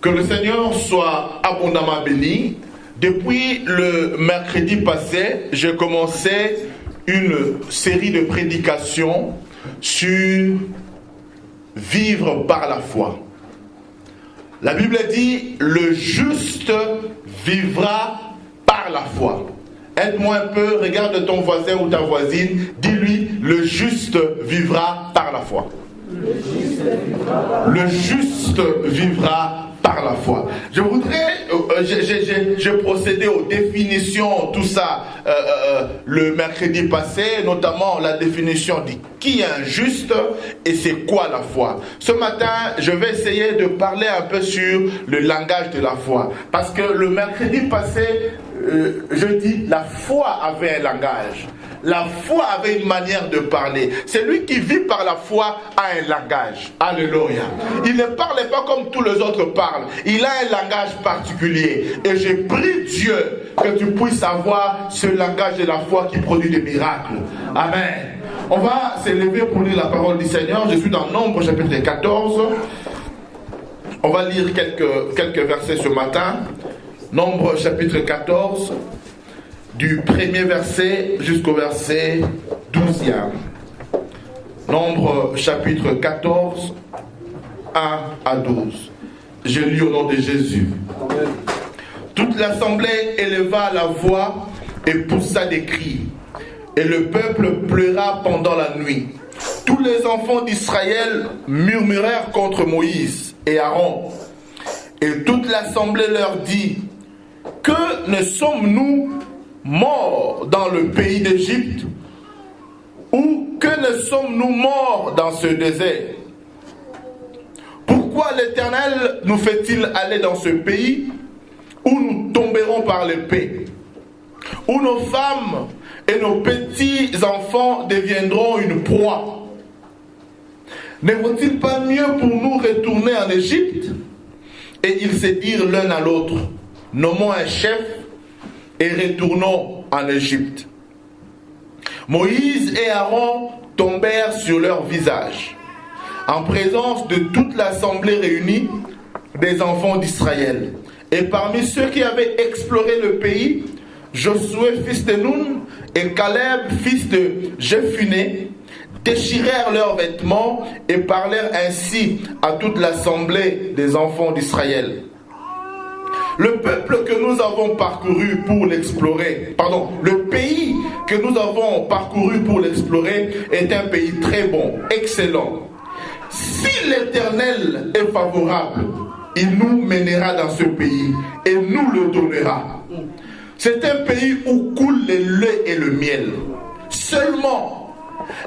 Que le Seigneur soit abondamment béni. Depuis le mercredi passé, j'ai commencé une série de prédications sur vivre par la foi. La Bible dit, le juste vivra par la foi. Aide-moi un peu, regarde ton voisin ou ta voisine, dis-lui, le juste vivra par la foi. Le juste vivra par la foi. Je voudrais, j'ai procédé aux définitions, tout ça, le mercredi passé, notamment la définition de qui est un juste et c'est quoi la foi. Ce matin, je vais essayer de parler un peu sur le langage de la foi. Parce que le mercredi passé, je dis, la foi avait un langage. La foi avait une manière de parler. Celui qui vit par la foi a un langage. Alléluia. Il ne parlait pas comme tous les autres parlent. Il a un langage particulier. Et j'ai prié Dieu que tu puisses avoir ce langage de la foi qui produit des miracles. Amen. On va s'élever pour lire la parole du Seigneur. Je suis dans Nombre chapitre 14. On va lire quelques versets ce matin. Nombre chapitre 14. Du premier verset jusqu'au verset 12e. Nombre chapitre 14, 1 à 12. Je lis au nom de Jésus. Amen. Toute l'assemblée éleva la voix et poussa des cris. Et le peuple pleura pendant la nuit. Tous les enfants d'Israël murmurèrent contre Moïse et Aaron. Et toute l'assemblée leur dit, que ne sommes-nous morts dans le pays d'Égypte, ou que ne sommes-nous morts dans ce désert? Pourquoi l'Éternel nous fait-il aller dans ce pays où nous tomberons par l'épée, où nos femmes et nos petits-enfants deviendront une proie? Ne vaut-il pas mieux pour nous retourner en Égypte? Et ils se dirent l'un à l'autre, nommons un chef et retournons en Égypte. Moïse et Aaron tombèrent sur leur visage, en présence de toute l'assemblée réunie des enfants d'Israël. Et parmi ceux qui avaient exploré le pays, Josué fils de Nun et Caleb fils de Jephuné déchirèrent leurs vêtements et parlèrent ainsi à toute l'assemblée des enfants d'Israël. Le peuple que nous avons parcouru pour l'explorer, le pays que nous avons parcouru pour l'explorer est un pays très bon, excellent. Si l'Éternel est favorable, il nous mènera dans ce pays et nous le donnera. C'est un pays où coule le lait et le miel. Seulement,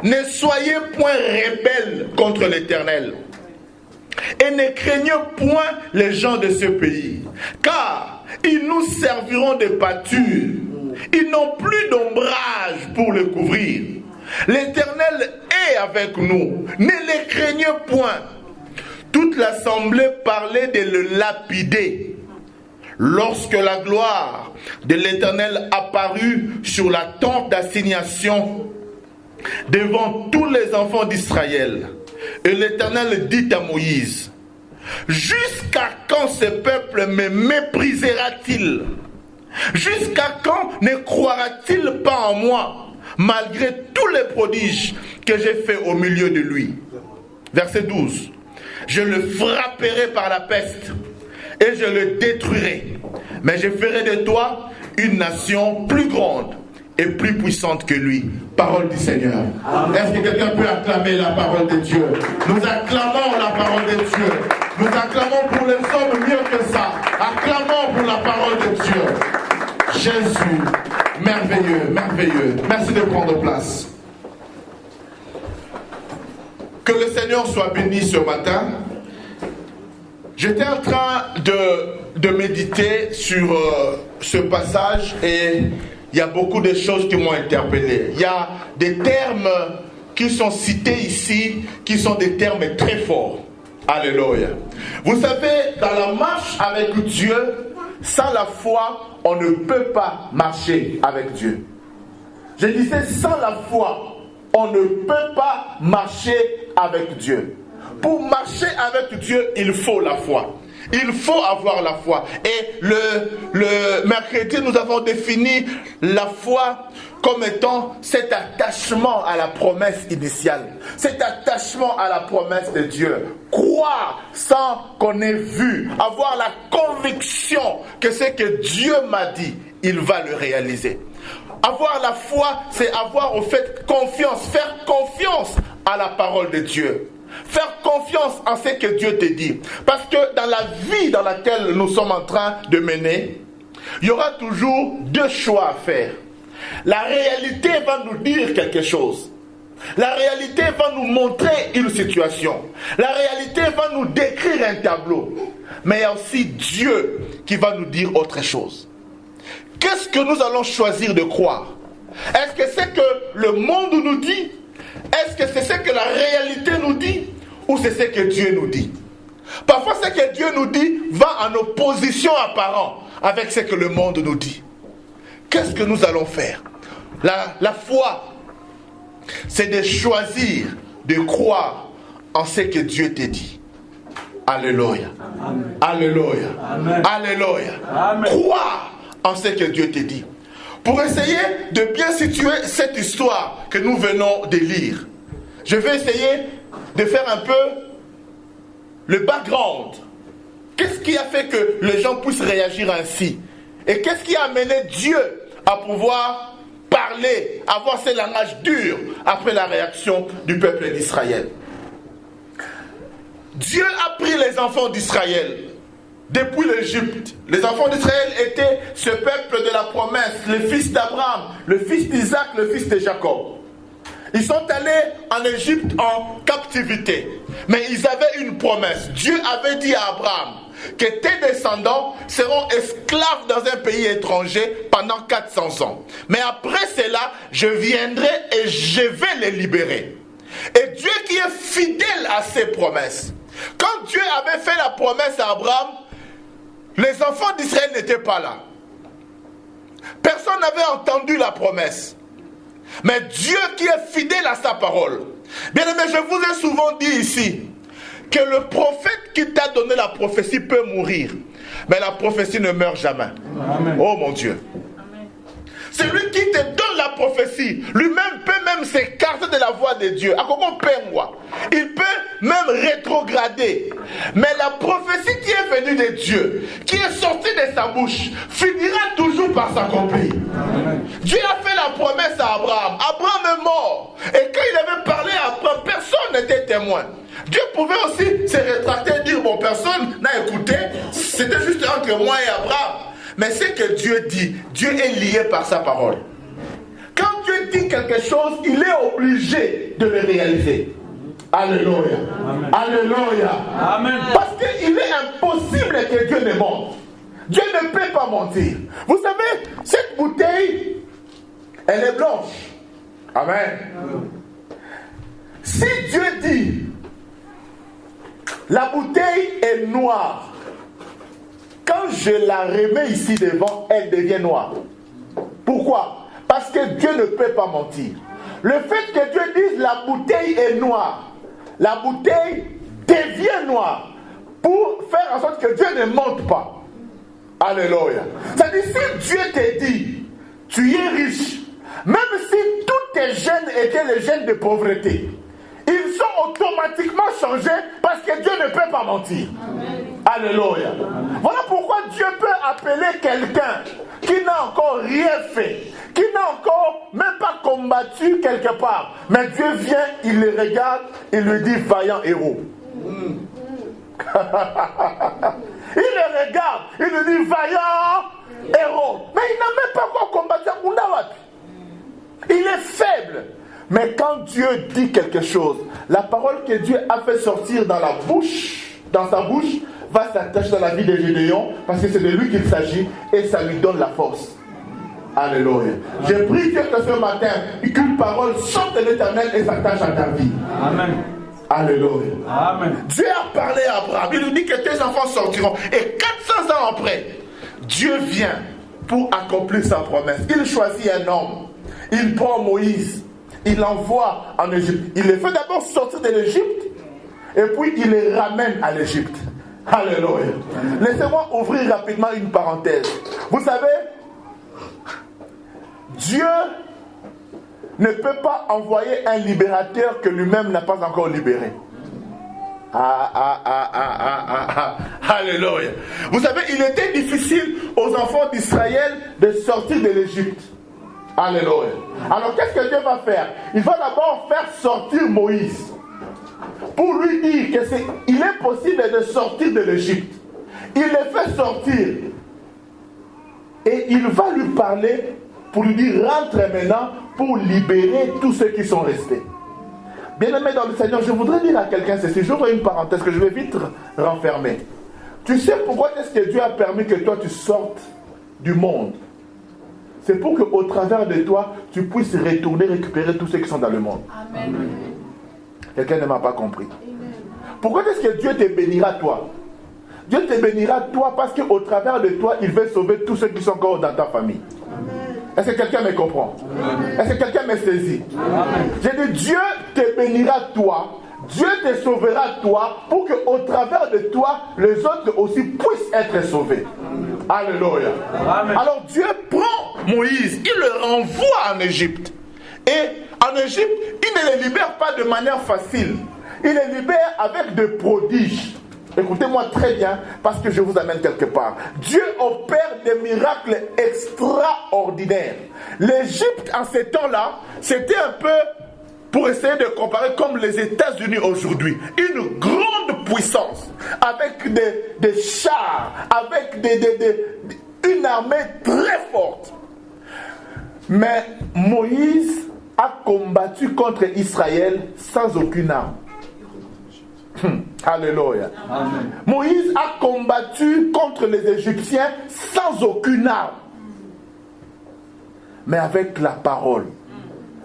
ne soyez point rebelles contre l'Éternel. Et ne craignez point les gens de ce pays, car ils nous serviront de pâture. Ils n'ont plus d'ombrage pour le couvrir. L'Éternel est avec nous. Ne les craignez point. Toute l'assemblée parlait de le lapider. Lorsque la gloire de l'Éternel apparut sur la tente d'assignation devant tous les enfants d'Israël, et l'Éternel dit à Moïse, jusqu'à quand ce peuple me méprisera-t-il? Jusqu'à quand ne croira-t-il pas en moi, malgré tous les prodiges que j'ai faits au milieu de lui? Verset 12. Je le frapperai par la peste et je le détruirai. Mais je ferai de toi une nation plus grande et plus puissante que lui. Parole du Seigneur. Est-ce que quelqu'un peut acclamer la parole de Dieu? Nous acclamons la parole de Dieu. Nous acclamons pour les hommes mieux que ça. Acclamons pour la parole de Dieu. Jésus, merveilleux, merveilleux. Merci de prendre place. Que le Seigneur soit béni ce matin. J'étais en train de méditer sur ce passage et il y a beaucoup de choses qui m'ont interpellé. Il y a des termes qui sont cités ici, qui sont des termes très forts. Alléluia. Vous savez, dans la marche avec Dieu, sans la foi, on ne peut pas marcher avec Dieu. Je disais, sans la foi, on ne peut pas marcher avec Dieu. Pour marcher avec Dieu, il faut la foi. Il faut avoir la foi. Et le mercredi, nous avons défini la foi comme étant cet attachement à la promesse initiale. Cet attachement à la promesse de Dieu. Croire sans qu'on ait vu. Avoir la conviction que ce que Dieu m'a dit, il va le réaliser. Avoir la foi, c'est avoir au fait confiance. Faire confiance à la parole de Dieu. Faire confiance en ce que Dieu te dit. Parce que dans la vie dans laquelle nous sommes en train de mener, il y aura toujours deux choix à faire. La réalité va nous dire quelque chose. La réalité va nous montrer une situation. La réalité va nous décrire un tableau. Mais il y a aussi Dieu qui va nous dire autre chose. Qu'est-ce que nous allons choisir de croire? Est-ce que c'est que le monde nous dit? Est-ce que c'est ce que la réalité nous dit? Ou c'est ce que Dieu nous dit? Parfois ce que Dieu nous dit va en opposition apparente avec ce que le monde nous dit. Qu'est-ce que nous allons faire? La foi, c'est de choisir de croire en ce que Dieu te dit. Alléluia. Amen. Alléluia. Amen. Alléluia. Amen. Croire en ce que Dieu te dit. Pour essayer de bien situer cette histoire que nous venons de lire, je vais essayer de faire un peu le background. Qu'est-ce qui a fait que les gens puissent réagir ainsi? Et qu'est-ce qui a amené Dieu à pouvoir parler, avoir ce langage dur après la réaction du peuple d'Israël? Dieu a pris les enfants d'Israël depuis l'Égypte. Les enfants d'Israël étaient ce peuple de la promesse, le fils d'Abraham, le fils d'Isaac, le fils de Jacob. Ils sont allés en Égypte en captivité. Mais ils avaient une promesse. Dieu avait dit à Abraham que tes descendants seront esclaves dans un pays étranger pendant 400 ans. Mais après cela, je viendrai et je vais les libérer. Et Dieu qui est fidèle à ses promesses. Quand Dieu avait fait la promesse à Abraham, les enfants d'Israël n'étaient pas là. Personne n'avait entendu la promesse. Mais Dieu qui est fidèle à sa parole. Bien aimé, je vous ai souvent dit ici que le prophète qui t'a donné la prophétie peut mourir. Mais la prophétie ne meurt jamais. Amen. Oh mon Dieu. Celui qui te donne la prophétie, lui-même peut même s'écarter de la voie de Dieu. Il peut même rétrograder. Mais la prophétie qui est venue de Dieu, qui est sortie de sa bouche, finira toujours par s'accomplir. Dieu a fait la promesse à Abraham. Abraham est mort. Et quand il avait parlé à Abraham, personne n'était témoin. Dieu pouvait aussi se rétracter et dire, bon, personne n'a écouté. C'était juste entre moi et Abraham. Mais ce que Dieu dit, Dieu est lié par sa parole. Quand Dieu dit quelque chose, il est obligé de le réaliser. Alléluia. Amen. Alléluia. Amen. Parce qu'il est impossible que Dieu ne mente. Dieu ne peut pas mentir. Vous savez, cette bouteille, elle est blanche. Amen. Si Dieu dit, la bouteille est noire, quand je la remets ici devant, elle devient noire. Pourquoi? Parce que Dieu ne peut pas mentir. Le fait que Dieu dise la bouteille est noire, la bouteille devient noire pour faire en sorte que Dieu ne mente pas. Alléluia. C'est-à-dire, si Dieu te dit, tu es riche, même si tous tes gènes étaient les gènes de pauvreté, ils sont automatiquement changés parce que Dieu ne peut pas mentir. Amen. Alléluia. Amen. Voilà pourquoi Dieu peut appeler quelqu'un qui n'a encore rien fait, qui n'a encore même pas combattu quelque part. Mais Dieu vient, il le regarde, il lui dit vaillant héros. Il le regarde, il lui dit vaillant héros. Mais il n'a même pas encore combattu. Il est faible. Mais quand Dieu dit quelque chose, la parole que Dieu a fait sortir dans sa bouche, va s'attacher dans la vie de Gédéon, parce que c'est de lui qu'il s'agit, et ça lui donne la force. Alléluia. J'ai pris Dieu que ce matin, qu'une parole sorte de l'Éternel et s'attache à ta vie. Amen. Alléluia. Amen. Dieu a parlé à Abraham, il lui dit que tes enfants sortiront, et 400 ans après, Dieu vient pour accomplir sa promesse. Il choisit un homme, il prend Moïse, il l'envoie en Égypte. Il les fait d'abord sortir de l'Égypte et puis il les ramène à l'Égypte. Alléluia. Laissez-moi ouvrir rapidement une parenthèse. Vous savez, Dieu ne peut pas envoyer un libérateur que lui-même n'a pas encore libéré. Alléluia. Vous savez, il était difficile aux enfants d'Israël de sortir de l'Égypte. Alléluia. Alors qu'est-ce que Dieu va faire? Il va d'abord faire sortir Moïse pour lui dire qu'il est possible de sortir de l'Égypte. Il le fait sortir et il va lui parler pour lui dire rentre maintenant pour libérer tous ceux qui sont restés. Bien-aimé dans le Seigneur, je voudrais dire à quelqu'un ceci. J'ouvre une parenthèse que je vais vite renfermer. Tu sais pourquoi est-ce que Dieu a permis que toi tu sortes du monde? C'est pour qu'au travers de toi, tu puisses retourner récupérer tous ceux qui sont dans le monde. Amen. Quelqu'un ne m'a pas compris. Amen. Pourquoi est-ce que Dieu te bénira toi? Dieu te bénira toi parce qu'au travers de toi, il veut sauver tous ceux qui sont encore dans ta famille. Amen. Est-ce que quelqu'un me comprend? Amen. Est-ce que quelqu'un me saisit? Amen. J'ai dit, Dieu te bénira toi, Dieu te sauvera toi, pour qu'au travers de toi, les autres aussi puissent être sauvés. Amen. Alléluia. Amen. Alors Dieu prend Moïse, il le renvoie en Égypte. Et en Égypte, il ne les libère pas de manière facile. Il les libère avec des prodiges. Écoutez-moi très bien, parce que je vous amène quelque part. Dieu opère des miracles extraordinaires. L'Égypte, en ces temps-là, c'était un peu, pour essayer de comparer, comme les États-Unis aujourd'hui. Une grande puissance, avec des chars, avec une armée très forte. Mais Moïse a combattu contre Israël sans aucune arme. Alléluia. Amen. Moïse a combattu contre les Égyptiens sans aucune arme. Mais avec la parole,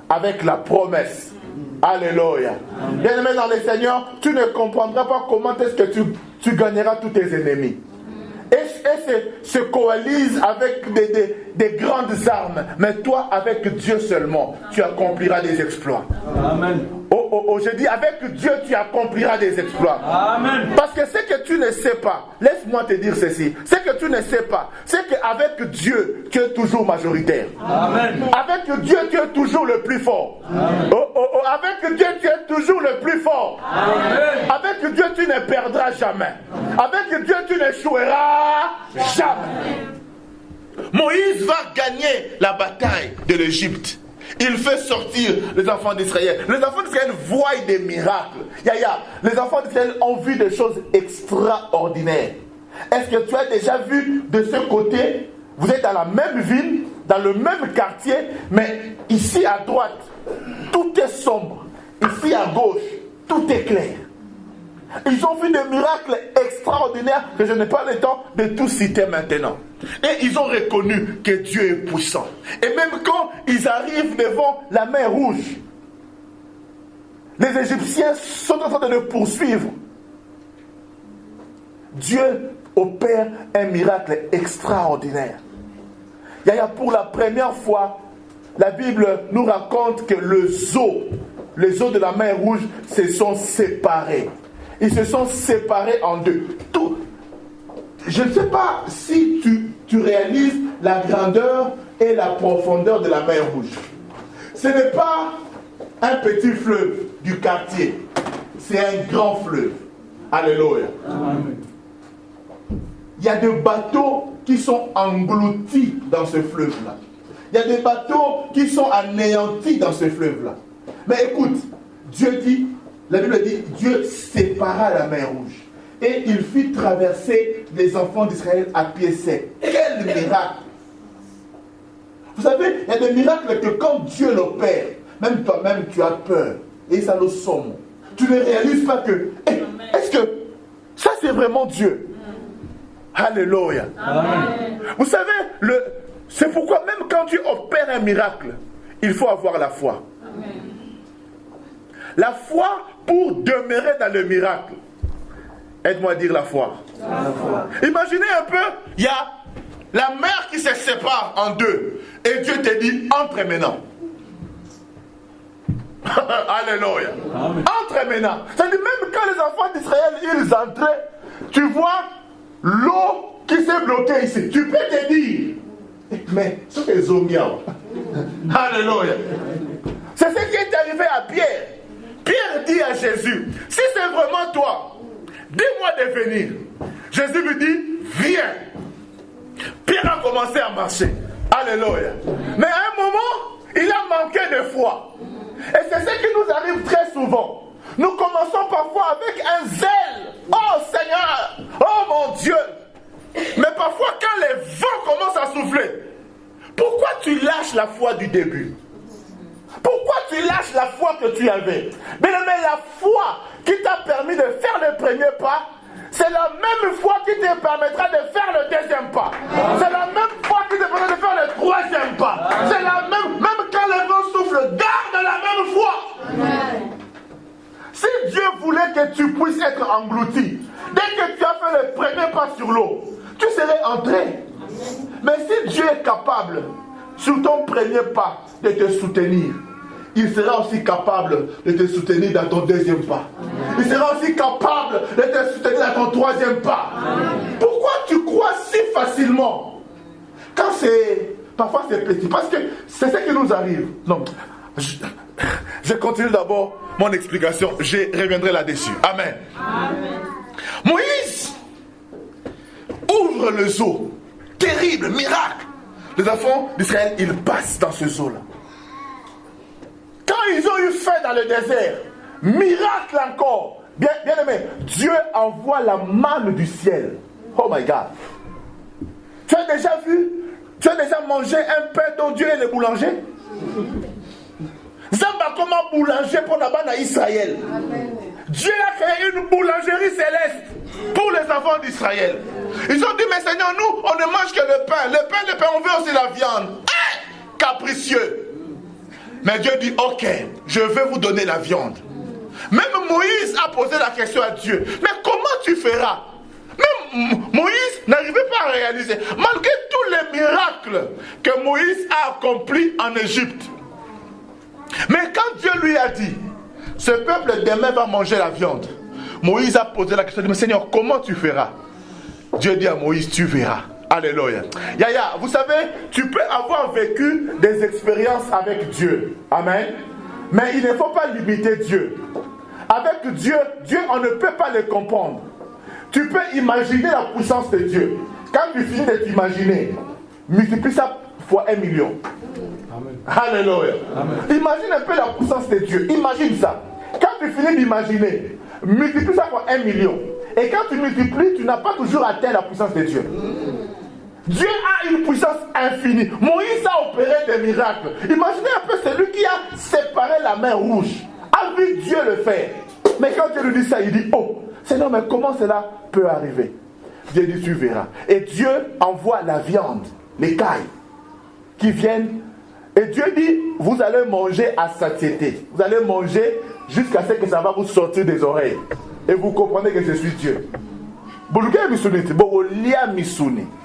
avec la promesse. Alléluia. Bien-aimé dans le Seigneur, tu ne comprendras pas comment est-ce que tu gagneras tous tes ennemis. Et se coalisent avec des grandes armes. Mais toi, avec Dieu seulement, tu accompliras des exploits. Amen. Je dis, avec Dieu, tu accompliras des exploits. Amen. Parce que ce que tu ne sais pas, laisse-moi te dire ceci. Ce que tu ne sais pas, c'est qu'avec Dieu, tu es toujours majoritaire. Amen. Avec Dieu, tu es toujours le plus fort. Amen. Avec Dieu, tu es toujours le plus fort. Amen. Avec Dieu, tu ne perdras jamais. Avec Dieu, tu n'échoueras jamais. Moïse va gagner la bataille de l'Égypte. Il fait sortir les enfants d'Israël. Les enfants d'Israël voient des miracles. Les enfants d'Israël ont vu des choses extraordinaires. Est-ce que tu as déjà vu de ce côté? Vous êtes dans la même ville, dans le même quartier, mais ici à droite, tout est sombre. Ici à gauche, tout est clair. Ils ont vu des miracles extraordinaires que je n'ai pas le temps de tout citer maintenant. Et ils ont reconnu que Dieu est puissant. Et même quand ils arrivent devant la mer Rouge, les Égyptiens sont en train de le poursuivre. Dieu opère un miracle extraordinaire. Pour la première fois, la Bible nous raconte que les eaux de la mer Rouge se sont séparées. Ils se sont séparés en deux. Je ne sais pas si tu réalises la grandeur et la profondeur de la mer Rouge. Ce n'est pas un petit fleuve du quartier. C'est un grand fleuve. Alléluia. Amen. Il y a des bateaux qui sont engloutis dans ce fleuve-là. Il y a des bateaux qui sont anéantis dans ce fleuve-là. Mais écoute, la Bible dit, Dieu sépara la mer Rouge. Et il fit traverser les enfants d'Israël à pied sec. Quel miracle! Vous savez, il y a des miracles que quand Dieu l'opère, même toi-même tu as peur. Et ça le somme. Tu ne réalises pas que, est-ce que ça c'est vraiment Dieu? Alléluia. Amen. Vous savez, c'est pourquoi même quand Dieu opère un miracle, il faut avoir la foi. Amen. La foi pour demeurer dans le miracle. Aide-moi à dire la foi. La foi. Imaginez un peu, il y a la mer qui se sépare en deux. Et Dieu te dit, entre maintenant. Alléluia. Amen. Entre maintenant. C'est-à-dire même quand les enfants d'Israël, ils entraient, tu vois l'eau qui s'est bloquée ici. Tu peux te dire, mais c'est des zombies. Alléluia. C'est ce qui est arrivé à Pierre. Pierre dit à Jésus, si c'est vraiment toi, dis-moi de venir. Jésus lui dit, viens. Pierre a commencé à marcher. Alléluia. Mais à un moment, il a manqué de foi. Et c'est ce qui nous arrive très souvent. Nous commençons parfois avec un zèle. Oh Seigneur, oh mon Dieu. Mais parfois quand les vents commencent à souffler, pourquoi tu lâches la foi du début? Pourquoi tu lâches la foi que tu avais? Bien aimé, la foi qui t'a permis de faire le premier pas, c'est la même foi qui te permettra de faire le deuxième pas. C'est la même foi qui te permettra de faire le troisième pas. C'est la même quand les vents soufflent, garde la même foi. Si Dieu voulait que tu puisses être englouti, dès que tu as fait le premier pas sur l'eau, tu serais entré. Mais si Dieu est capable, sur ton premier pas, de te soutenir, il sera aussi capable de te soutenir dans ton deuxième pas. Il sera aussi capable de te soutenir dans ton troisième pas. Pourquoi tu crois si facilement? Quand parfois c'est petit, parce que c'est ce qui nous arrive. Non, je continue d'abord mon explication, je reviendrai là-dessus. Amen. Amen. Moïse ouvre le zoo. Terrible, miracle. Les enfants d'Israël, ils passent dans ce zoo-là. Quand ils ont eu faim dans le désert, miracle encore. Bien aimé, Dieu envoie la manne du ciel. Oh my God. Tu as déjà vu? Tu as déjà mangé un pain dont Dieu est le boulanger? Zamba comme un boulanger pour la bande à Israël. Amen. Dieu a créé une boulangerie céleste pour les enfants d'Israël. Ils ont dit, mais Seigneur, nous, on ne mange que le pain. Le pain, on veut aussi la viande. Capricieux. Mais Dieu dit, ok, je vais vous donner la viande. Même Moïse a posé la question à Dieu, mais comment tu feras? Même Moïse n'arrivait pas à réaliser, malgré tous les miracles que Moïse a accomplis en Égypte. Mais quand Dieu lui a dit, ce peuple demain va manger la viande, Moïse a posé la question, mais Seigneur, comment tu feras? Dieu dit à Moïse, tu verras. Alléluia. Yaya, vous savez, tu peux avoir vécu des expériences avec Dieu. Amen. Mais il ne faut pas limiter Dieu. Avec Dieu, on ne peut pas le comprendre. Tu peux imaginer la puissance de Dieu. Quand tu finis de t'imaginer, multiplie ça fois 1 million. Amen. Alléluia. Amen. Imagine un peu la puissance de Dieu. Imagine ça. Quand tu finis d'imaginer, multiplie ça fois 1 million. Et quand tu multiplies, tu n'as pas toujours atteint la puissance de Dieu. Dieu a une puissance infinie. Moïse a opéré des miracles. Imaginez un peu celui qui a séparé la mer rouge. A vu Dieu le faire. Mais quand Dieu lui dit ça, il dit, oh, Seigneur, mais comment cela peut arriver? Dieu dit, tu verras. Et Dieu envoie la viande, les cailles, qui viennent. Et Dieu dit, vous allez manger à satiété. Vous allez manger jusqu'à ce que ça va vous sortir des oreilles. Et vous comprenez que je suis Dieu.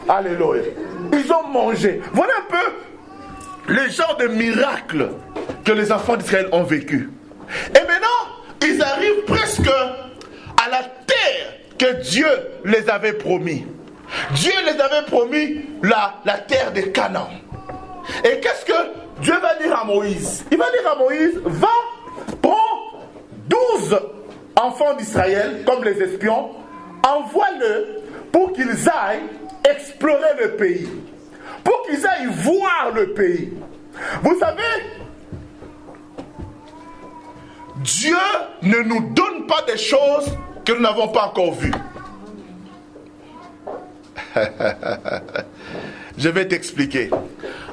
Alléluia. Ils ont mangé. Voilà un peu le genre de miracle que les enfants d'Israël ont vécu. Et maintenant, ils arrivent presque à la terre que Dieu les avait promis. Dieu les avait promis la terre de Canaan. Et qu'est-ce que Dieu va dire à Moïse? Il va dire à Moïse, va, prends 12 enfants d'Israël, comme les espions, envoie-le pour qu'ils aillent explorer le pays. Pour qu'ils aillent voir le pays. Vous savez, Dieu ne nous donne pas des choses que nous n'avons pas encore vues. Je vais t'expliquer.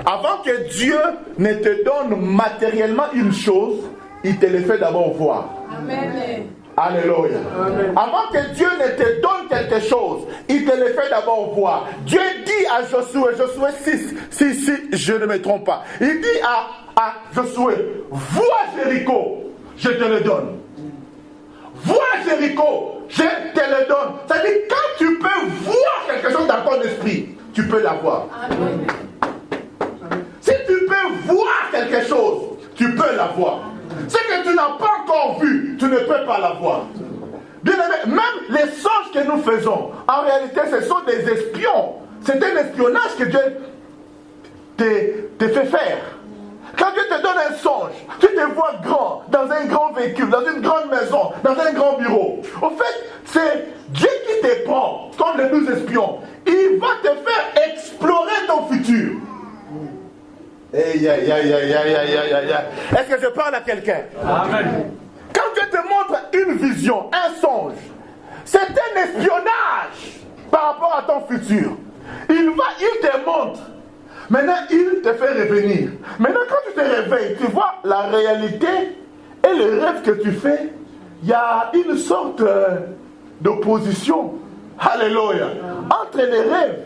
Avant que Dieu ne te donne matériellement une chose, il te le fait d'abord voir. Amen. Alléluia. Amen. Avant que Dieu ne te donne quelque chose, il te le fait d'abord voir. Dieu dit à Josué, Josué 6, si je ne me trompe pas, il dit à Josué, vois Jéricho, je te le donne. Vois Jéricho, je te le donne. C'est-à-dire, quand tu peux voir quelque chose dans ton esprit, tu peux l'avoir. Amen. Si tu peux voir quelque chose, tu peux l'avoir. Ce que tu n'as pas encore vu, tu ne peux pas l'avoir. Bien aimé, même les songes que nous faisons, en réalité, ce sont des espions. C'est un espionnage que Dieu te fait faire. Quand Dieu te donne un songe, tu te vois grand, dans un grand véhicule, dans une grande maison, dans un grand bureau. En fait, c'est Dieu qui te prend, comme les 12 espions. Il va te faire explorer ton futur. Est-ce que je parle à quelqu'un? Amen. Quand Dieu te montre une vision, un songe, c'est un espionnage par rapport à ton futur. Il te montre. Maintenant, il te fait revenir. Maintenant, quand tu te réveilles, tu vois la réalité et le rêve que tu fais, il y a une sorte d'opposition. Alléluia. Entre les rêves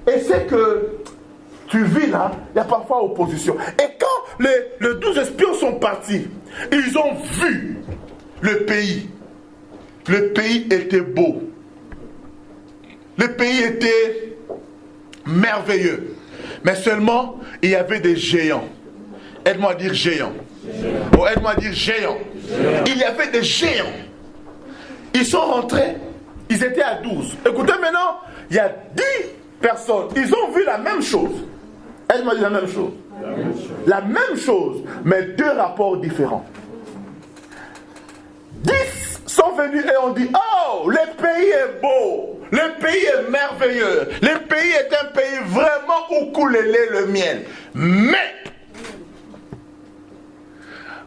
et ce que tu vis là, il y a parfois opposition. Et quand les 12 espions sont partis, ils ont vu le pays. Le pays était beau. Le pays était merveilleux. Mais seulement, il y avait des géants. Aide-moi à dire géants. Oh, aide-moi à dire géants. Il y avait des géants. Ils sont rentrés. Ils étaient à 12. Écoutez maintenant, il y a 10 personnes. Ils ont vu la même chose. Aide-moi à dire la même chose. La même chose, mais 2 rapports différents. 10 sont venus et ont dit, oh, le pays est beau, le pays est merveilleux, le pays est un pays vraiment où coule le lait, le miel. Mais,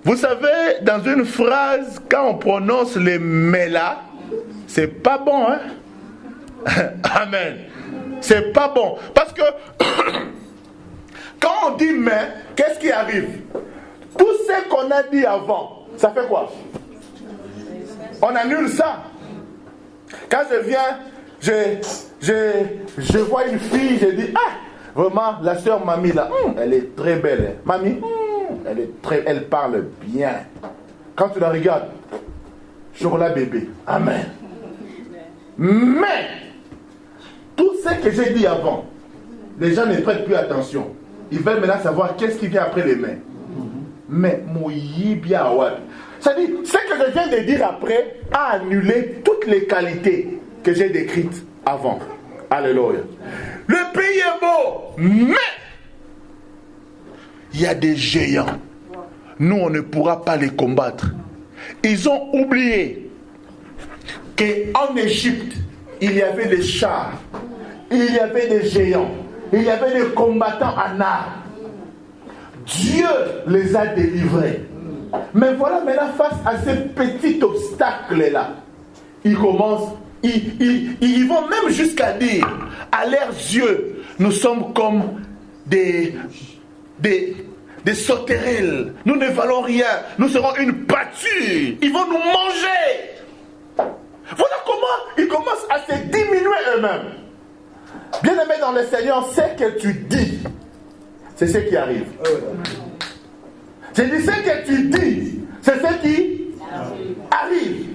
vous savez, dans une phrase, quand on prononce les mais là, c'est pas bon, hein? Amen. C'est pas bon. Parce que, quand on dit mais, qu'est-ce qui arrive? Tout ce qu'on a dit avant, ça fait quoi? On annule ça. Quand je viens, je vois une fille, je dis, ah, vraiment, la sœur Mamie là, elle est très belle. Hein. Mamie, elle parle bien. Quand tu la regardes, chocolat bébé. Amen. Mais, tout ce que j'ai dit avant, les gens ne prêtent plus attention. Ils veulent maintenant savoir qu'est-ce qui vient après les mains. Mais, mouillé bien à Wad. C'est-à-dire, ce que je viens de dire après a annulé toutes les qualités que j'ai décrites avant. Alléluia. Le pays est beau, mais il y a des géants. Nous, on ne pourra pas les combattre. Ils ont oublié qu'en Égypte, il y avait des chars, il y avait des géants, il y avait des combattants en armes. Dieu les a délivrés. Mais voilà maintenant face à ces petits obstacles-là, ils commencent, ils vont même jusqu'à dire, à leurs yeux, nous sommes comme des sauterelles, nous ne valons rien, nous serons une pâture, ils vont nous manger. Voilà comment ils commencent à se diminuer eux-mêmes. Bien aimé dans le Seigneur, ce que tu dis, c'est ce qui arrive. J'ai dit, ce que tu dis, c'est ce qui arrive.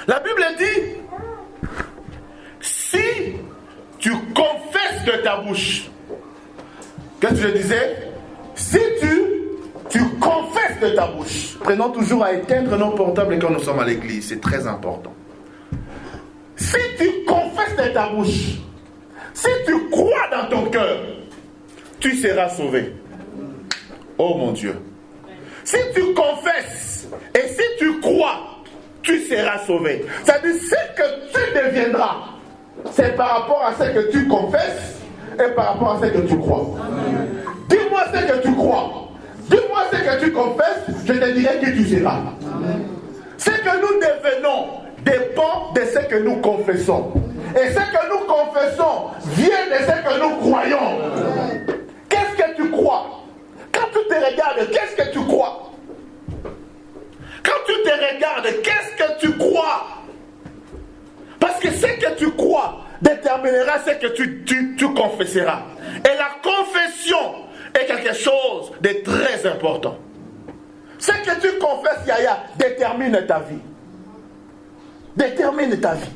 La Bible dit, si tu confesses de ta bouche, qu'est-ce que je disais? Si tu confesses de ta bouche, prenons toujours à éteindre nos portables quand nous sommes à l'église, c'est très important. Si tu confesses de ta bouche, si tu crois dans ton cœur, tu seras sauvé. Oh mon Dieu. Si tu confesses et si tu crois, tu seras sauvé. C'est-à-dire, ce que tu deviendras, c'est par rapport à ce que tu confesses et par rapport à ce que tu crois. Dis-moi ce que tu crois. Dis-moi ce que tu confesses, je te dirai qui tu seras. Ce que nous devenons dépend de ce que nous confessons. Et ce que nous confessons vient de ce que nous croyons. Qu'est-ce que tu crois? Quand tu te regardes, qu'est-ce que tu crois? Quand tu te regardes, qu'est-ce que tu crois? Parce que ce que tu crois déterminera ce que tu confesseras. Et la confession est quelque chose de très important. Ce que tu confesses, Yaya, détermine ta vie. Détermine ta vie.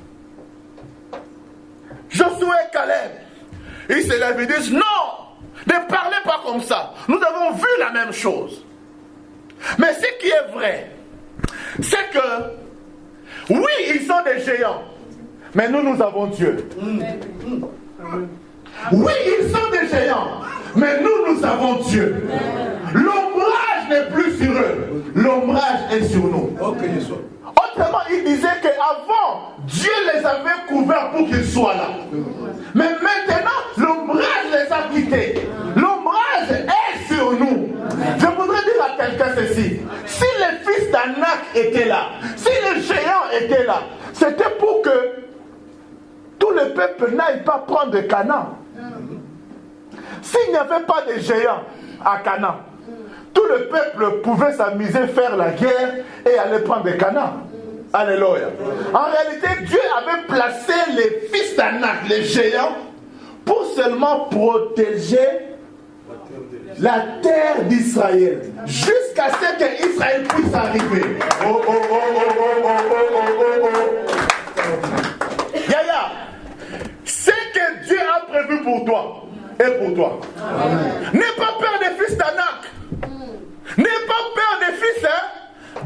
Josué et Caleb, ils se lèvent et disent, non, ne parlez pas comme ça. Nous avons vu la même chose. Mais ce qui est vrai, c'est que Oui, ils sont des géants, mais nous avons Dieu. Oui, ils sont des géants, mais nous avons Dieu. L'ombrage n'est plus sur eux, l'ombrage est sur nous. Autrement, il disait qu'avant, Dieu les avait couverts pour qu'ils soient là. Mais maintenant, l'ombrage les a quittés. L'ombrage est sur nous. Je voudrais dire à quelqu'un ceci. Si les fils d'Anak étaient là, si les géants étaient là, c'était pour que tout le peuple n'aille pas prendre Canaan. S'il n'y avait pas de géants à Canaan, tout le peuple pouvait s'amuser, faire la guerre et aller prendre Canaan. Alléluia. En réalité, Dieu avait placé les fils d'Anak, les géants, pour seulement protéger la terre d'Israël, jusqu'à ce qu'Israël puisse arriver. Yaya, ce que Dieu a prévu pour toi est pour toi. N'aie pas peur des fils d'Anak. N'aie pas peur des fils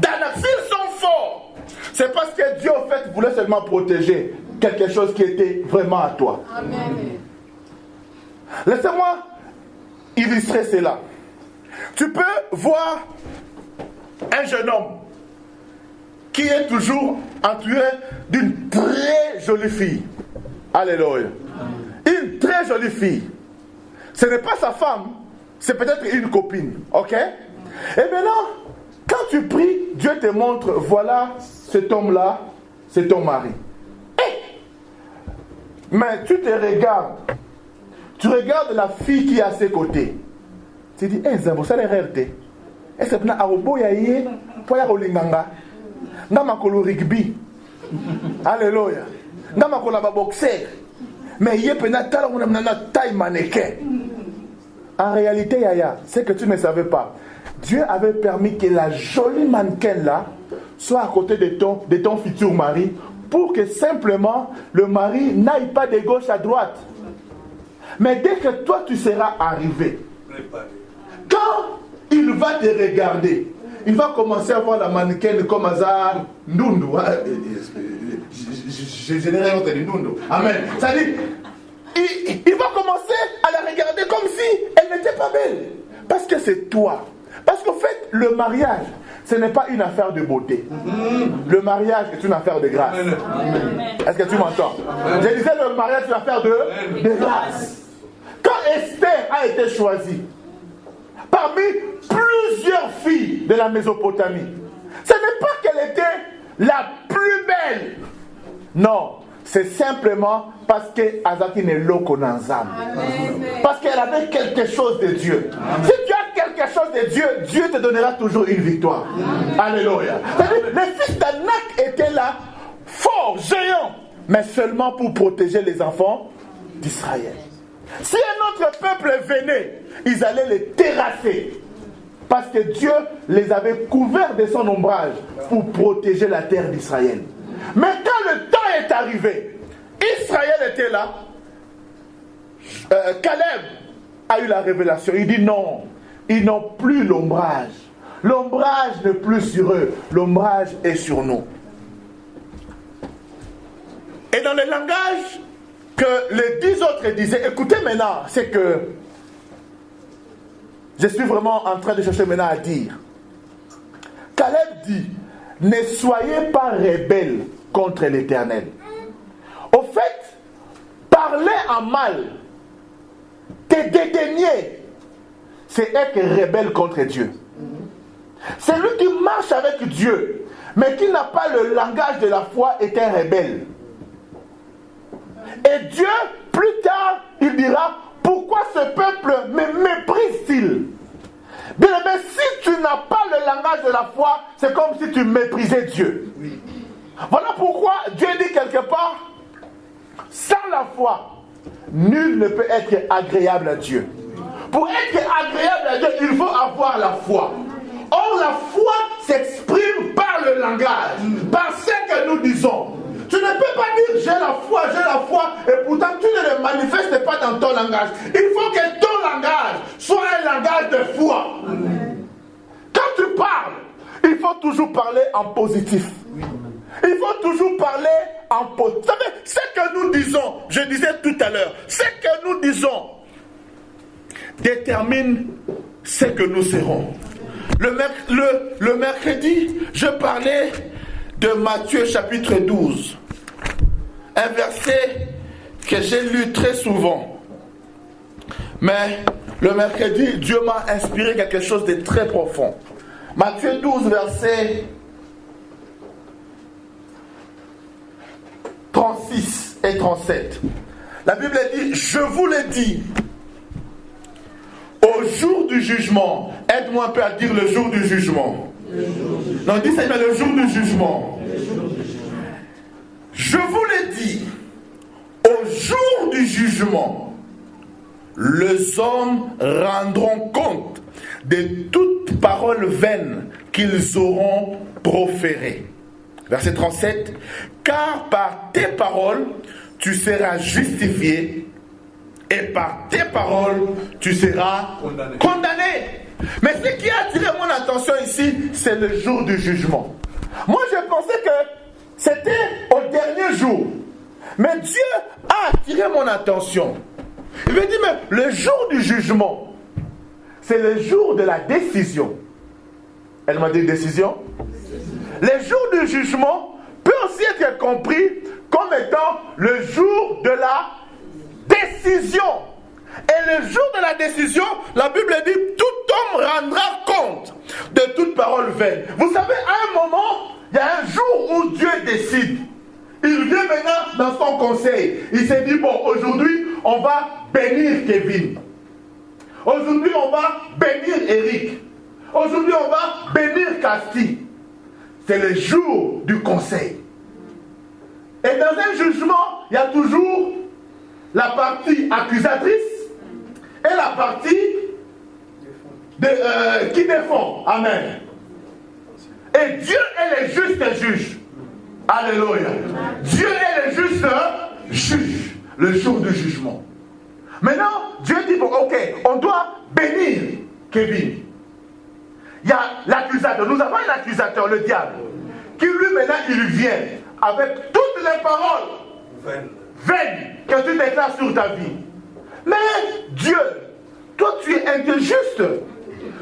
d'Anak. S'ils sont forts, c'est parce que Dieu, en fait, voulait seulement protéger quelque chose qui était vraiment à toi. Amen. Laissez-moi illustrer cela. Tu peux voir un jeune homme qui est toujours entouré d'une très jolie fille. Alléluia. Une très jolie fille. Ce n'est pas sa femme, c'est peut-être une copine. Ok? Et maintenant, quand tu pries, Dieu te montre, voilà, cet homme-là, c'est ton mari. Mais tu te regardes. Tu regardes la fille qui est à ses côtés. Tu dis, Zambo, ça les RT. Et c'est maintenant Arobo Yaye, pour Yarolinganga. Namakolo rugby. Alléluia. Namakolo boxer. Mais il y a une taille mannequin. En réalité, Yaya, c'est que tu ne savais pas. Dieu avait permis que la jolie mannequin là soit à côté de ton futur mari pour que simplement le mari n'aille pas de gauche à droite. Mais dès que toi tu seras arrivé, quand il va te regarder, il va commencer à voir la mannequin comme hasard Ndundu. Je n'ai rien entendu, Ndundu. Amen. C'est-à-dire, il va commencer à la regarder comme si elle n'était pas belle. Parce que c'est toi. Parce qu'en fait, le mariage, ce n'est pas une affaire de beauté. Le mariage est une affaire de grâce. Est-ce que tu m'entends? Je disais, le mariage est une affaire de grâce. Quand Esther a été choisie parmi plusieurs filles de la Mésopotamie, ce n'est pas qu'elle était la plus belle. Non, c'est simplement parce que Azaki n'est l'okonanzam. Parce qu'elle avait quelque chose de Dieu. Si tu as quelque chose de Dieu, Dieu te donnera toujours une victoire. Alléluia. Les fils d'Anak étaient là, forts, géants, mais seulement pour protéger les enfants d'Israël. Si un autre peuple venait, ils allaient les terrasser. Parce que Dieu les avait couverts de son ombrage pour protéger la terre d'Israël. Mais quand le temps est arrivé, Israël était là. Caleb a eu la révélation. Il dit non, ils n'ont plus l'ombrage. L'ombrage n'est plus sur eux. L'ombrage est sur nous. Et dans le langage que les 10 autres disaient, écoutez maintenant, c'est que je suis vraiment en train de chercher maintenant à dire. Caleb dit, ne soyez pas rebelles contre l'Éternel. Au fait, parler en mal, te dédaigner, c'est être rebelle contre Dieu. Celui qui marche avec Dieu, mais qui n'a pas le langage de la foi, est un rebelle. Et Dieu, plus tard, il dira, pourquoi ce peuple me méprise-t-il? Bien, mais si tu n'as pas le langage de la foi, c'est comme si tu méprisais Dieu. Oui. Voilà pourquoi Dieu dit quelque part, sans la foi, nul ne peut être agréable à Dieu. Pour être agréable à Dieu, il faut avoir la foi. Or, la foi s'exprime par le langage, par ce que nous disons. Tu ne peux pas dire j'ai la foi, et pourtant tu ne le manifestes pas dans ton langage. Il faut que ton langage soit un langage de foi. Quand tu parles, il faut toujours parler en positif. Il faut toujours parler en positif. Vous savez, ce que nous disons, je disais tout à l'heure, ce que nous disons détermine ce que nous serons. Le mercredi, je parlais de Matthieu chapitre 12. Un verset que j'ai lu très souvent. Mais le mercredi, Dieu m'a inspiré quelque chose de très profond. Matthieu 12, verset 36 et 37. La Bible dit, je vous l'ai dit, au jour du jugement, aide-moi un peu à dire le jour du jugement. Non, dis ça, mais le jour du jugement. Je vous l'ai dit, au jour du jugement, les hommes rendront compte de toute parole vaine qu'ils auront proférée. Verset 37. Car par tes paroles, tu seras justifié, et par tes paroles, tu seras condamné. Mais ce qui a attiré mon attention ici, c'est le jour du jugement. Moi, je pensais que c'était au dernier jour. Mais Dieu a attiré mon attention. Il me dit, mais le jour du jugement, c'est le jour de la décision. Elle m'a dit décision. Le jour du jugement peut aussi être compris comme étant le jour de la décision. Et le jour de la décision, la Bible dit, tout homme rendra compte de toute parole vaine. Vous savez, à un moment, il y a un jour où Dieu décide. Il vient maintenant dans son conseil. Il s'est dit, bon, aujourd'hui, on va bénir Kevin. Aujourd'hui, on va bénir Eric. Aujourd'hui, on va bénir Casti. C'est le jour du conseil. Et dans un jugement, il y a toujours la partie accusatrice et la partie qui défend. Amen. Et Dieu est le juste juge. Alléluia. Dieu est le juste juge. Le jour du jugement. Maintenant, Dieu dit, bon, ok, on doit bénir Kevin. Il y a l'accusateur. Nous avons un accusateur, le diable, qui lui, maintenant, il vient avec toutes les paroles vaines que tu déclares sur ta vie. Mais Dieu, toi, tu es injuste.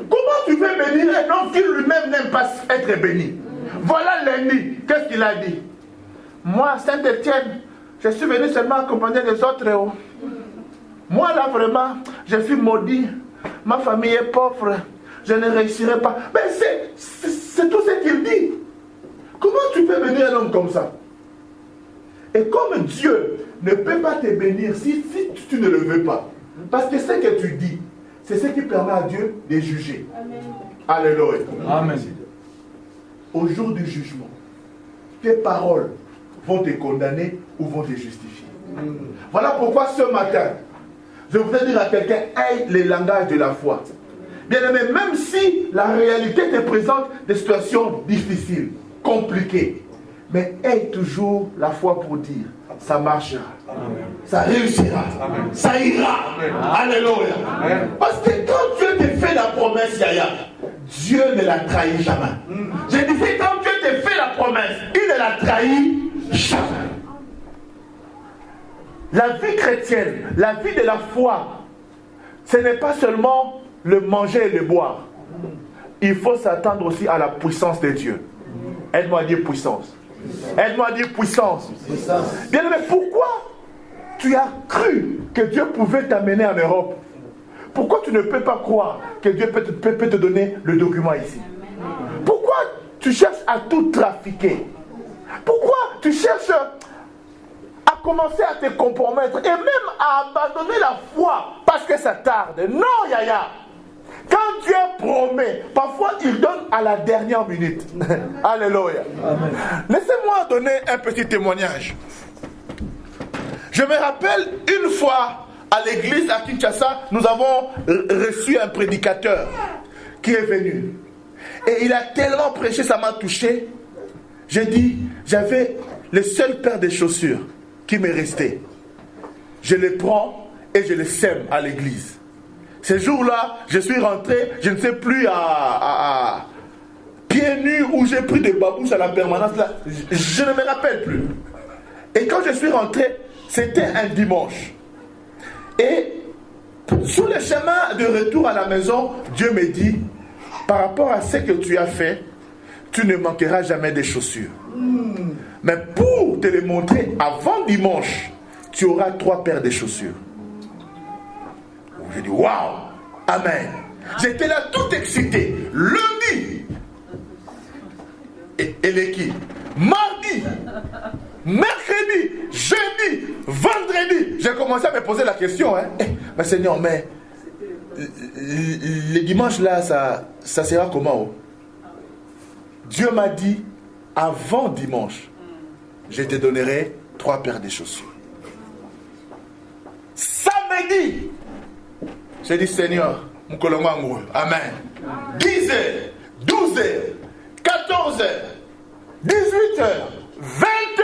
Comment tu veux bénir un homme qui lui-même n'aime pas être béni? Voilà l'ennemi. Qu'est-ce qu'il a dit? Moi, Saint-Étienne, je suis venu seulement accompagner les autres. Moi, là, vraiment, je suis maudit. Ma famille est pauvre. Je ne réussirai pas. Mais c'est tout ce qu'il dit. Comment tu peux bénir un homme comme ça? Et comme Dieu ne peut pas te bénir si tu ne le veux pas. Parce que ce que tu dis, c'est ce qui permet à Dieu de juger. Amen. Alléluia. Amen. Au jour du jugement, tes paroles vont te condamner ou vont te justifier. Voilà pourquoi ce matin, je voudrais dire à quelqu'un, aie le langage de la foi. Bien aimé, même si la réalité te présente des situations difficiles, compliquées, mais aie toujours la foi pour dire, ça marchera, amen. Ça réussira, amen. Ça ira. Amen. Alléluia. Amen. Parce que quand Dieu te fait la promesse, Yaya, Dieu ne la trahit jamais. Je disais, quand Dieu te fait la promesse, il ne la trahit jamais. La vie chrétienne, la vie de la foi, ce n'est pas seulement le manger et le boire. Il faut s'attendre aussi à la puissance de Dieu. Aide-moi à dire puissance. Aide-moi à dire puissance. Bien aimé, pourquoi tu as cru que Dieu pouvait t'amener en Europe? Pourquoi tu ne peux pas croire que Dieu peut te donner le document ici? Pourquoi tu cherches à tout trafiquer? Pourquoi tu cherches à commencer à te compromettre et même à abandonner la foi parce que ça tarde? Non, Yaya. Quand Dieu promet, parfois il donne à la dernière minute. Alléluia. Amen. Laissez-moi donner un petit témoignage. Je me rappelle une fois à l'église à Kinshasa, nous avons reçu un prédicateur qui est venu. Et il a tellement prêché, ça m'a touché. J'ai dit, j'avais le seul paire de chaussures qui me restait. Je les prends et je les sème à l'église. Ce jour-là, je suis rentré, je ne sais plus pieds nus où j'ai pris des babouches à la permanence là, je ne me rappelle plus. Et quand je suis rentré, c'était un dimanche. Et sur le chemin de retour à la maison, Dieu me dit, par rapport à ce que tu as fait, tu ne manqueras jamais des chaussures. Mais pour te les montrer, avant dimanche, tu auras 3 paires de chaussures. J'ai dit, waouh, amen. J'étais là tout excité. Lundi, et l'équipe. Mardi, mercredi, jeudi, vendredi, j'ai commencé à me poser la question. Mais Seigneur, mais les dimanches là, ça sera comment? Dieu m'a dit, avant dimanche, je te donnerai 3 paires de chaussures. Samedi, j'ai dit, Seigneur, mon colonel amoureux, amen. 10h, 12h, 14h, 18h, 20h.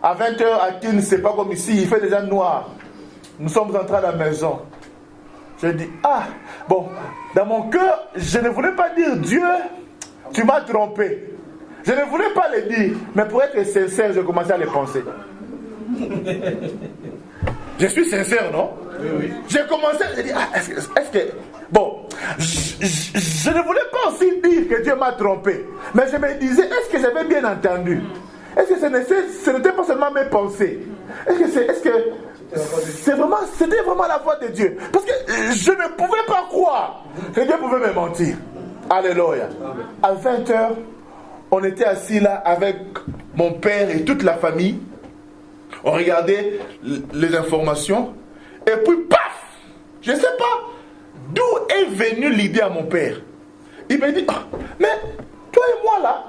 À 20h, à Kin, c'est pas comme ici, il fait déjà noir. Nous sommes entrés à la maison. Je dis, bon, dans mon cœur, je ne voulais pas dire, Dieu, tu m'as trompé. Je ne voulais pas le dire, mais pour être sincère, je commençais à le penser. Je suis sincère, non? Oui. J'ai commencé à dire, est-ce que... Bon, je ne voulais pas aussi dire que Dieu m'a trompé, mais je me disais, est-ce que j'avais bien entendu? Est-ce que ce n'était pas seulement mes pensées? C'était vraiment la voix de Dieu? Parce que je ne pouvais pas croire que Dieu pouvait me mentir. Alléluia. À 20h, on était assis là avec mon père et toute la famille. On regardait les informations. Et puis, paf! Je ne sais pas d'où est venue l'idée à mon père. Il m'a dit, mais toi et moi là,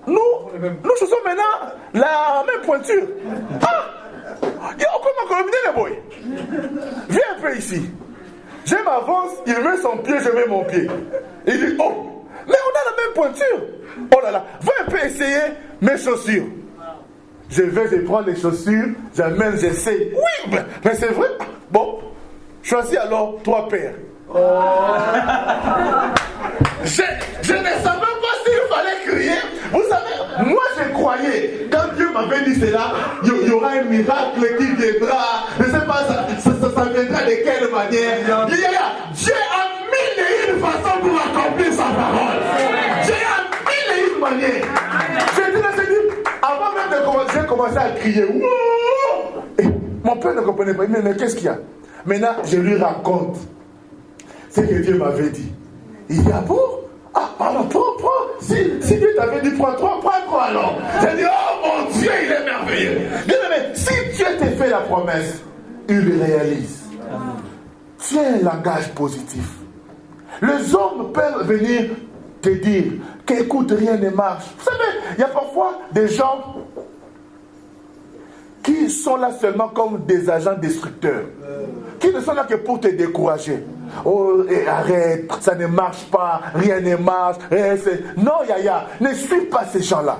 nous chaussons maintenant la même pointure. Viens un peu ici. Je m'avance, il met son pied, je mets mon pied. Il dit, mais on a la même pointure. Oh là là, va un peu essayer mes chaussures. Je prends les chaussures, j'amène, j'essaie. Oui, mais c'est vrai. Bon, choisis alors 3 paires. Je ne savais pas s'il fallait crier. Vous savez, moi je croyais, quand Dieu m'avait dit cela, il y aura un miracle qui viendra. Je ne sais pas, ça viendra de quelle manière. Dieu a 1001 façons pour accomplir sa parole. Dieu a 1001 manières. J'ai dit, avant même de commencer, j'ai commencé à crier. Et mon père ne comprenait pas. Mais qu'est-ce qu'il y a? Maintenant, je lui raconte ce que Dieu m'avait dit. Il dit, bon? Alors prends. Si Dieu t'avait dit prends 3 alors. J'ai dit, oh mon Dieu, il est merveilleux. Bien aimé, si Dieu t'a fait la promesse, il le réalise. Tiens un langage positif. Les hommes peuvent venir te dire qu'écoute, rien ne marche. Vous savez, il y a parfois des gens qui sont là seulement comme des agents destructeurs, qui ne sont là que pour te décourager. Arrête, ça ne marche pas, rien ne marche. Non, Yaya, ne suis pas ces gens-là.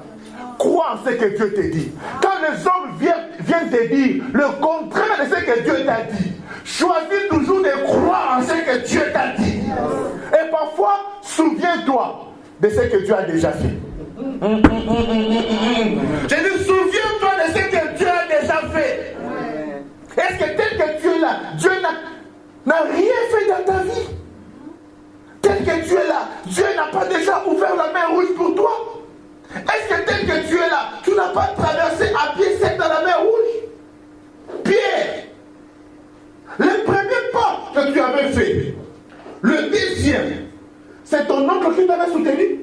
Crois en ce que Dieu te dit. Quand les hommes viennent te dire le contraire de ce que Dieu t'a dit, choisis toujours de croire en ce que Dieu t'a dit. Et parfois, souviens-toi de ce que Dieu a déjà fait. J'ai dit, souviens-toi de ce que Dieu a déjà fait. Est-ce que tel que tu es là, Dieu n'a rien fait dans ta vie? Tel que tu es là, Dieu n'a pas déjà ouvert la mer rouge pour toi? Est-ce que tel que tu es là, tu n'as pas traversé à pied sec dans la mer rouge? Pierre, le premier pas que tu avais fait, le deuxième, c'est ton oncle qui t'avait soutenu?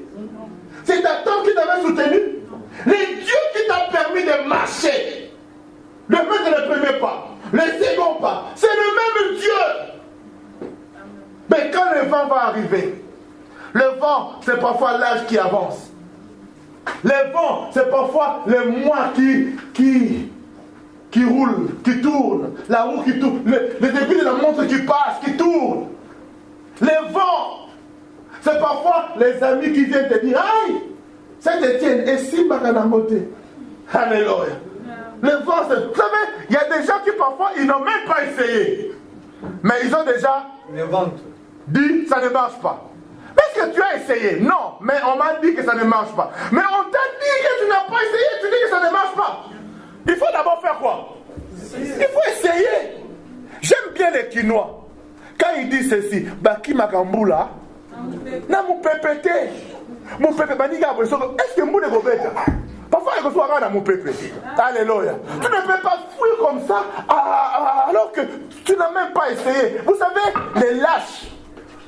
C'est ta tante qui t'avait soutenu? Le Dieu qui t'a permis de marcher, de mettre le premier pas, le second pas, c'est le même Dieu. Mais quand le vent va arriver, le vent, c'est parfois l'âge qui avance. Le vent, c'est parfois les mois qui roulent, qui tournent, la roue qui tourne, les aiguilles de la montre qui passent, qui tournent. Le vent, c'est parfois les amis qui viennent te dire, aïe, c'est Étienne, et si Makanamote. Alléluia. Le vent, c'est... Vous savez, il y a des gens qui parfois, ils n'ont même pas essayé. Mais ils ont déjà dit, ça ne marche pas. Est-ce que tu as essayé? Non, mais on m'a dit que ça ne marche pas. Mais on t'a dit que tu n'as pas essayé, tu dis que ça ne marche pas. Il faut d'abord faire quoi? Il faut essayer. J'aime bien les Quinois. Quand ils disent ceci, Baki Makambula, na mon pépété. Mon pépé, est-ce que mon égobeta? Parfois, il reçoit rien à mon pépé. Alléluia. Tu ne peux pas fuir comme ça alors que tu n'as même pas essayé. Vous savez, les lâches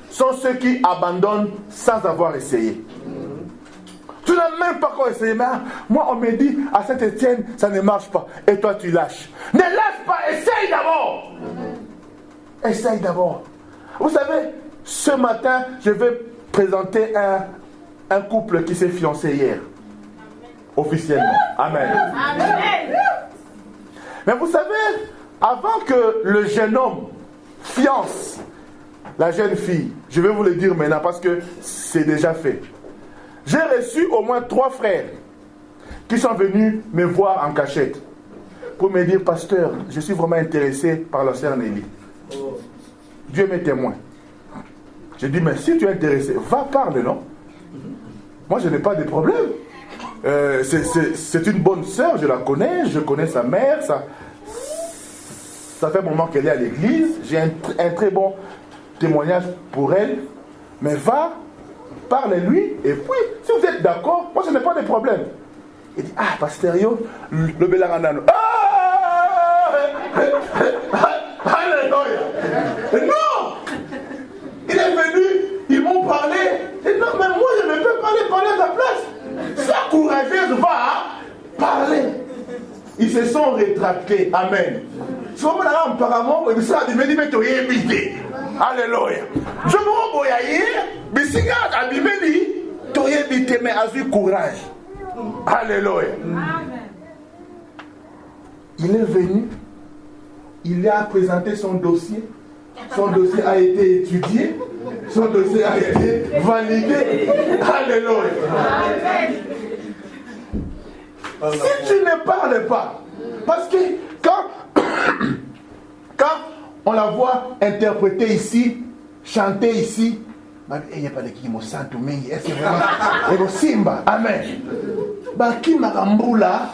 sont ceux qui abandonnent sans avoir essayé. Tu n'as même pas encore essayé. Mais moi, on me dit à Saint-Étienne, ça ne marche pas. Et toi, tu lâches. Ne lâche pas, essaye d'abord. Essaye d'abord. Vous savez, ce matin, je vais présenter un couple qui s'est fiancé hier. Officiellement. Amen. Amen. Mais vous savez, avant que le jeune homme fiance la jeune fille, je vais vous le dire maintenant parce que c'est déjà fait. J'ai reçu au moins 3 frères qui sont venus me voir en cachette pour me dire, pasteur, je suis vraiment intéressé par la sœur Nelly. Dieu m'est témoin. J'ai dit, mais si tu es intéressé, va parler, non? Moi, je n'ai pas de problème. C'est une bonne sœur, je la connais, je connais sa mère, ça fait un moment qu'elle est à l'église, j'ai un très bon témoignage pour elle, mais va, parle-lui, et puis, si vous êtes d'accord, moi je n'ai pas de problème. Il dit, pasteur Yo, le Belarandano. Alléluia. Non! Il est venu, ils m'ont parlé, et non, mais moi je ne peux pas les parler à ta place. Sois courageuse, va parler. Ils se sont rétractés. Amen. Apparemment, alléluia. Je me rends mais avec courage. Alléluia. Il est venu, il a présenté son dossier. Son dossier a été étudié. Son dossier a été validé. Alléluia. Si tu ne parles pas, parce que quand on la voit interpréter ici, chanter ici, il n'y a pas de qui me sent, mais est-ce que vraiment Simba, amen. Baki Marambula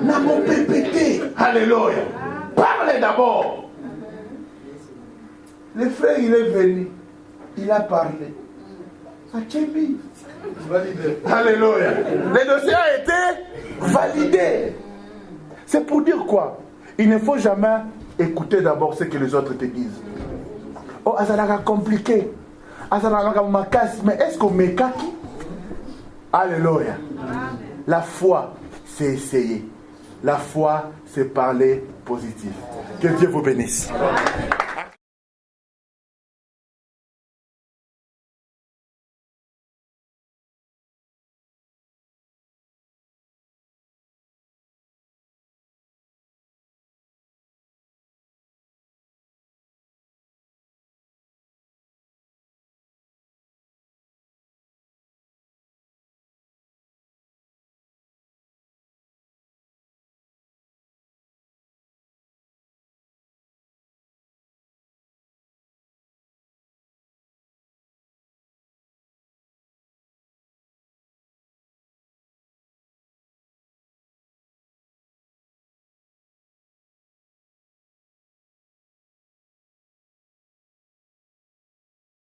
n'a mon pépété. Alléluia. Parlez d'abord. Le frère, il est venu. Il a parlé. Validé. Alléluia. Le dossier a été validé. C'est pour dire quoi? Il ne faut jamais écouter d'abord ce que les autres te disent. Oh, azalaka compliqué. Azalaka makasi. Mais est-ce qu'on me kaki? Alléluia. La foi, c'est essayer. La foi, c'est parler positif. Que Dieu vous bénisse.